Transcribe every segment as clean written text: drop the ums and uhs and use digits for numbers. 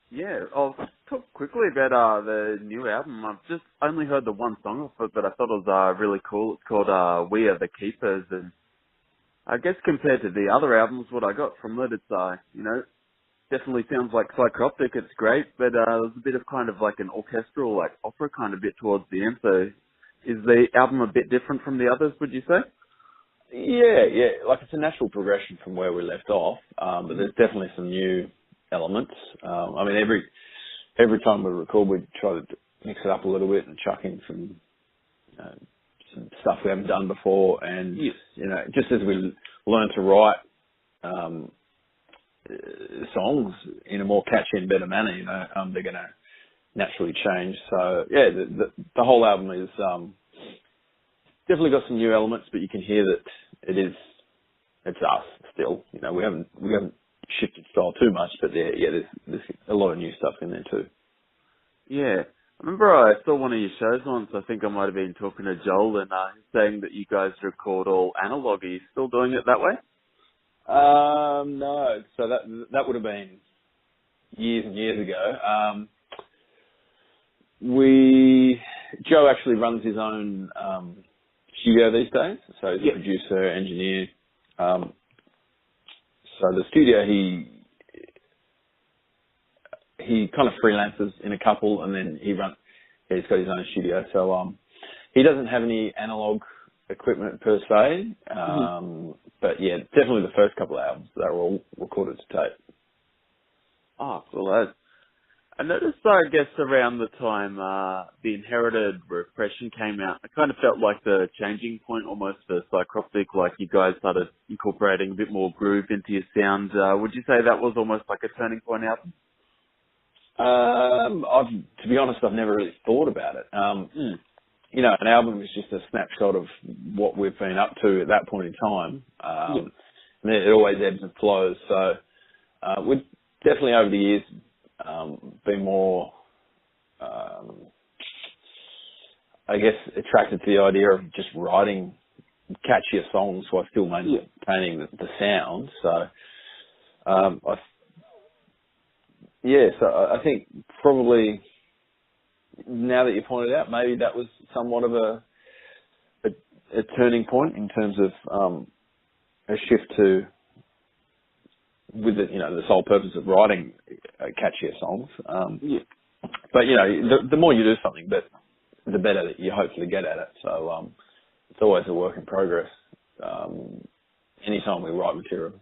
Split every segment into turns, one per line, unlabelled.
Yeah, I'll talk quickly about the new album. I've just only heard the one song of it, but I thought it was really cool. It's called We Are the Keepers, and I guess compared to the other albums, what I got from it, it's definitely sounds like Psychroptic. It's great, but there's a bit of kind of like an orchestral, like opera kind of bit towards the end. So, is the album a bit different from the others? Would you say?
Yeah. Like it's a natural progression from where we left off, but there's definitely some new elements. I mean, every time we record, we try to mix it up a little bit and chuck in some stuff we haven't done before, and
Yes.
just as we learn to write um, songs in a more catchy and better manner, they're going to naturally change. So yeah, the whole album is definitely got some new elements, but you can hear that it's us still. We haven't shifted style too much, but there's a lot of new stuff in there too.
Yeah. I remember I saw one of your shows once. I think I might have been talking to Joel and saying that you guys record all analog. Are you still doing it that way?
No, so that would have been years and years ago. Joe actually runs his own studio these days, so he's a producer, engineer. So the studio he kind of freelances in a couple, and then he's got his own studio. So he doesn't have any analog equipment per se, but yeah, definitely the first couple of albums they were all recorded to tape.
Oh, cool. I noticed, I guess, around the time the Inherited Repression came out, it kind of felt like the changing point almost for Psychroptic, like you guys started incorporating a bit more groove into your sound. Would you say that was almost like a turning point album?
To be honest, I've never really thought about it. An album is just a snapshot of what we've been up to at that point in time. And it always ebbs and flows. So we've definitely over the years been more, I guess, attracted to the idea of just writing catchier songs while still maintaining the sound. So so I think probably now that you pointed out, maybe that was somewhat of a turning point in terms of a shift to with the sole purpose of writing catchier songs. But the more you do something, the better that you hopefully get at it. So it's always a work in progress. Anytime we write material.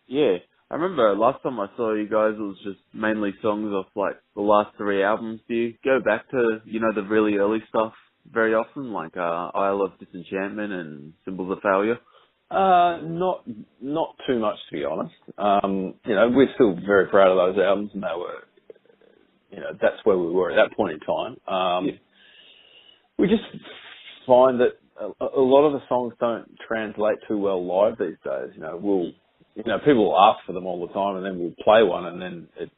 Yeah. I remember last time I saw you guys, it was just mainly songs off like the last 3 albums. Do you go back to, the really early stuff very often, like Isle of Disenchantment and Symbols of Failure?
Not too much, to be honest. We're still very proud of those albums, and they were, that's where we were at that point in time. We just find that a lot of the songs don't translate too well live these days. People will ask for them all the time, and then we'll play one, and then it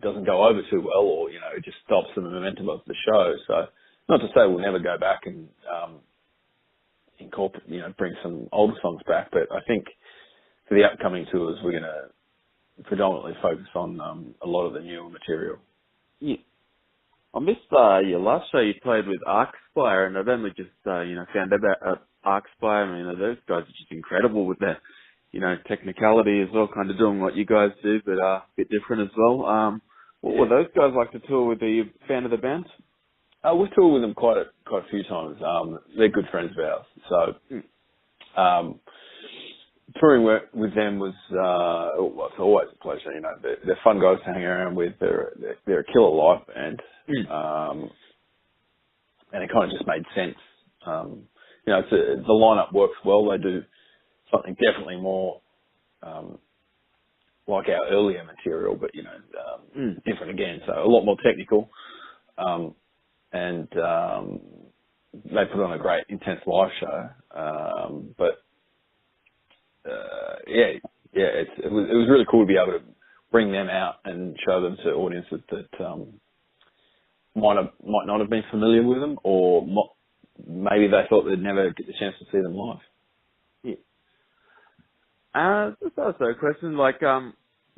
doesn't go over too well, or it just stops the momentum of the show. So, not to say we'll never go back and incorporate, bring some older songs back, but I think for the upcoming tours, we're going to predominantly focus on a lot of the newer material.
Yeah. I missed your last show you played with Arcspire, and I've only just found out about Arcspire. I mean, those guys are just incredible with their technicality as well, kind of doing what you guys do, but a bit different as well. What were those guys like to tour with? Are you a fan of the band?
We've toured with them quite a few times. They're good friends of ours. So touring with them was it's always a pleasure. They're fun guys to hang around with. They're a killer live band, and it kind of just made sense. The lineup works well. They do something definitely more like our earlier material, but different again. So a lot more technical, and they put on a great, intense live show. It was really cool to be able to bring them out and show them to audiences that might not have been familiar with them, or maybe they thought they'd never get the chance to see them live.
Yeah. Just also a question, like,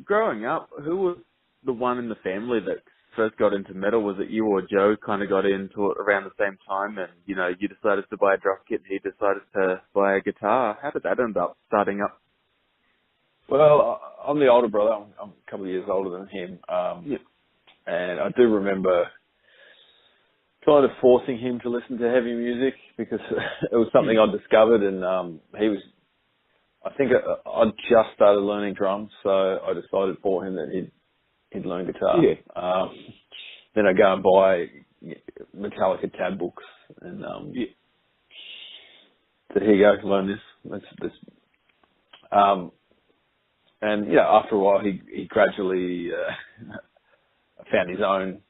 growing up, who was the one in the family that first got into metal? Was it you or Joe kind of got into it around the same time and, you know, you decided to buy a drum kit and he decided to buy a guitar? How did that end up starting up?
Well, I'm the older brother. I'm a couple of years older than him.
Yeah.
And I do remember kind of forcing him to listen to heavy music because it was something I discovered, and he was. I think I'd just started learning drums, so I decided for him that he'd learn guitar.
Yeah.
Then I go and buy Metallica tab books, and so here you go, learn this. And yeah, after a while, he gradually found his own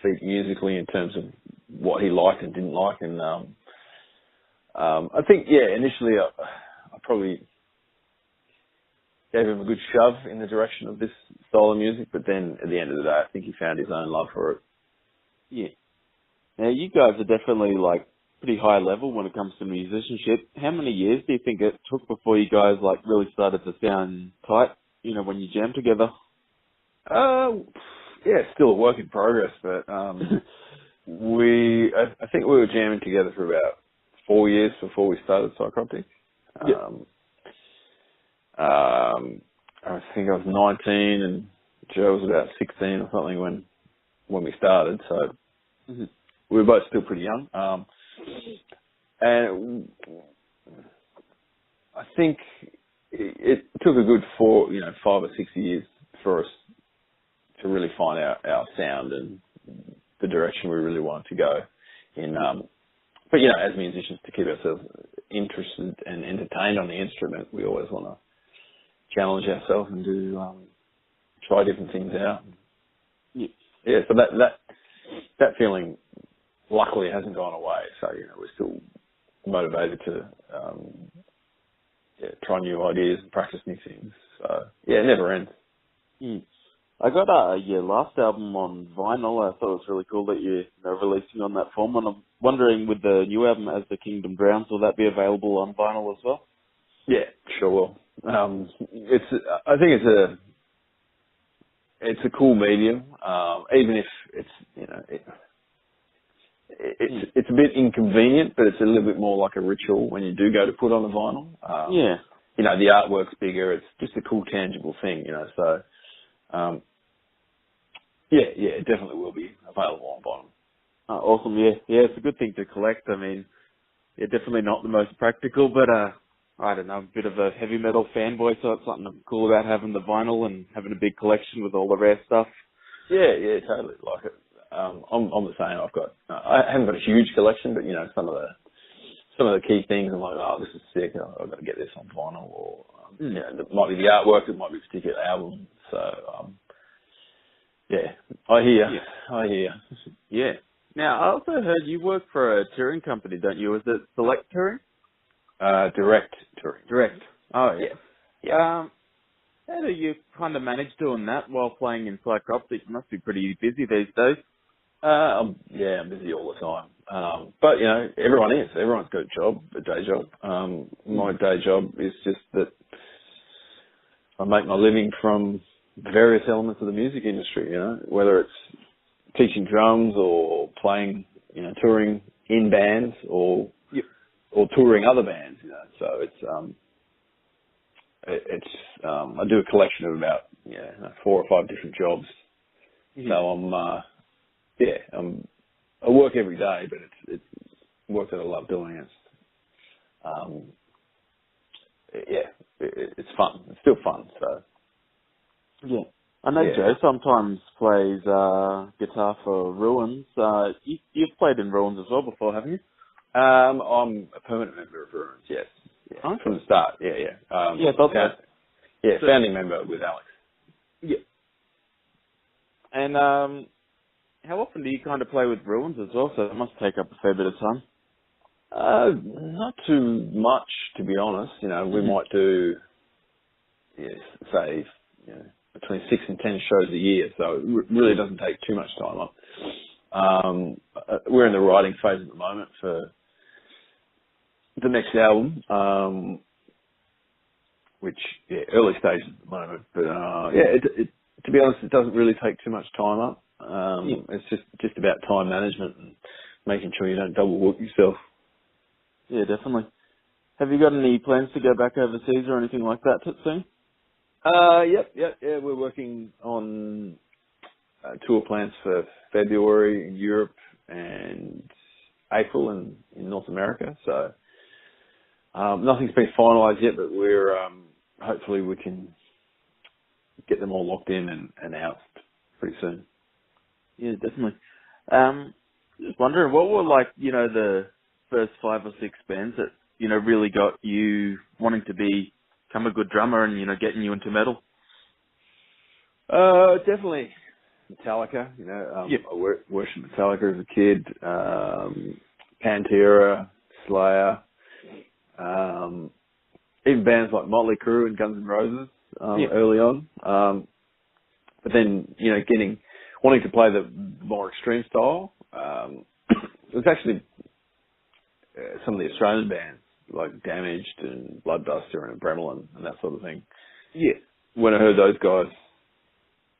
feet musically in terms of what he liked and didn't like, and I think initially I probably gave him a good shove in the direction of this style of music, but then at the end of the day, I think he found his own love for it.
Yeah. Now, you guys are definitely, like, pretty high level when it comes to musicianship. How many years do you think it took before you guys, like, really started to sound tight, you know, when you jam together?
Yeah, still a work in progress, but I think we were jamming together for about 4 years before we started PSYCROPTIC. I think I was 19 and Joe was about 16 or something when we started, so we were both still pretty young. And I think it took a good 5 or 6 years for us to really find our sound and the direction we really wanted to go in. But, as musicians, to keep ourselves interested and entertained on the instrument, we always want to challenge ourselves and do try different things out. Yeah, so that feeling luckily hasn't gone away. So, we're still motivated to try new ideas and practice new things. So, it never ends.
I got your last album on vinyl. I thought it was really cool that you're releasing on that form. And I'm wondering, with the new album, As the Kingdom Drowns, will that be available on vinyl as well?
Yeah, sure will. I think it's a cool medium, even if it's it's a bit inconvenient, but it's a little bit more like a ritual when you do go to put on the vinyl. The artwork's bigger. It's just a cool, tangible thing. So. It definitely will be available on vinyl.
Awesome, yeah, it's a good thing to collect. I mean, definitely not the most practical, but I don't know, I'm a bit of a heavy metal fanboy, so it's something cool about having the vinyl and having a big collection with all the rare stuff. Yeah,
totally. Like it. I'm the same. I haven't got a huge collection, but some of the key things I'm like, oh, this is sick. I've got to get this on vinyl, or it might be the artwork, it might be a particular album. So I hear.
Yeah. Now, I also heard you work for a touring company, don't you? Is it Select Touring?
Direct touring.
Direct. Oh, yeah.
Yeah.
How do you kind of manage doing that while playing in PSYCROPTIC? You must be pretty busy these days.
I'm busy all the time. But, everyone is. Everyone's got a day job. My day job is just that I make my living from various elements of the music industry, whether it's teaching drums or playing, touring in bands or touring other bands, So I do a collection of about 4 or 5 different jobs. So I work every day, but it's work that I love doing. It's fun. It's still fun. So.
Yeah. I know Joe sometimes plays guitar for Ruins. You've played in Ruins as well before, haven't you?
I'm a permanent member of Ruins, yes. Yeah.
Okay.
From the start,
I thought that.
Yeah, founding member with Alex.
Yeah. And how often do you kind of play with Ruins as well? So it must take up a fair bit of time.
Not too much, to be honest. We might do, say, between 6 and 10 shows a year, so it really doesn't take too much time up. We're in the writing phase at the moment for the next album, which, early stages at the moment. But, to be honest, it doesn't really take too much time up. It's just about time management and making sure you don't double book yourself.
Yeah, definitely. Have you got any plans to go back overseas or anything like that soon?
Yeah, we're working on tour plans for February in Europe and April in North America. So nothing's been finalised yet, but we're hopefully we can get them all locked in and announced pretty soon.
Yeah, definitely. Just wondering, what were the first 5 or 6 bands that really got you wanting to become a good drummer and getting you into metal?
Definitely Metallica. I worshipped Metallica as a kid. Pantera, Slayer, even bands like Motley Crue and Guns N' Roses early on. But then wanting to play the more extreme style. It was actually some of the Australian bands like Damaged and Bloodduster and Bremelin and that sort of thing. Yeah. When I heard those guys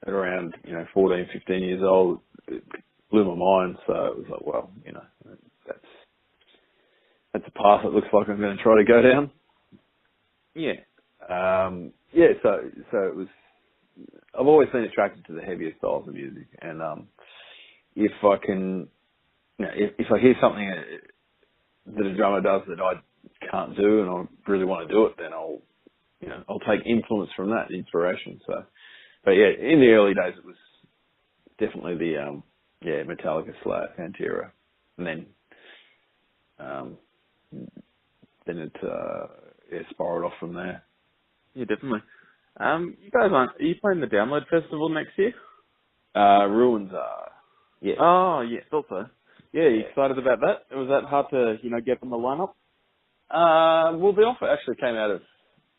at around 14, 15 years old, it blew my mind. So it was like, well, that's a path that looks like I'm going to try to go down. Yeah. So it was. I've always been attracted to the heavier styles of music, and if I can, if I hear something that a drummer does that I can't do, and I really want to do it, then I'll take influence from that, inspiration. So, but yeah, in the early days, it was definitely the Metallica, Slayer, Pantera, and then it spiraled off from there.
Yeah, definitely. You guys are you playing the Download Festival next year?
Ruins are. Yeah.
Oh, yeah, thought so. Yeah, you excited about that? Was that hard to, get on the lineup?
Well, the offer actually came out of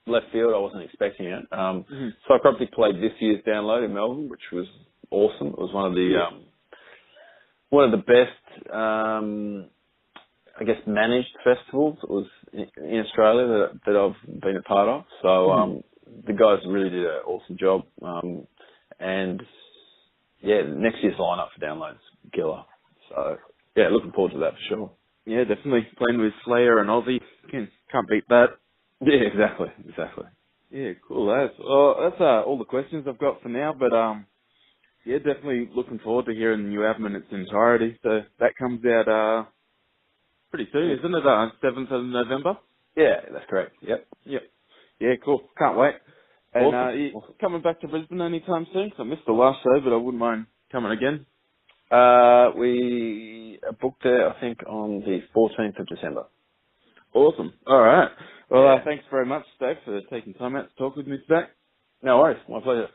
left field. I wasn't expecting it. PSYCROPTIC played this year's Download in Melbourne, which was awesome. It was one of the best, I guess, managed festivals it was in Australia that I've been a part of. So the guys really did an awesome job. And yeah, next year's lineup for Download's killer. So yeah, looking forward to that for sure.
Yeah, definitely. Playing with Slayer and Ozzy, can't beat that.
Yeah, exactly.
Yeah, cool. That's all the questions I've got for now. But yeah, definitely looking forward to hearing the new album in its entirety. So that comes out pretty soon, isn't it? 7th of November.
Yeah, that's correct. Yep.
Yeah, cool. Can't wait. And
Awesome.
coming back to Brisbane anytime soon? 'Cause I missed the last show, but I wouldn't mind coming again.
We booked it, I think, on the 14th of December.
Awesome. All right. Well, thanks very much, Dave, for taking time out to talk with me today.
No worries. My pleasure.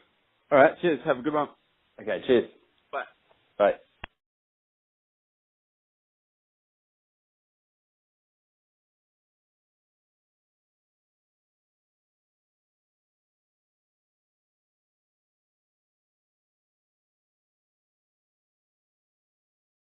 All right. Cheers. Have a good one.
Okay, cheers.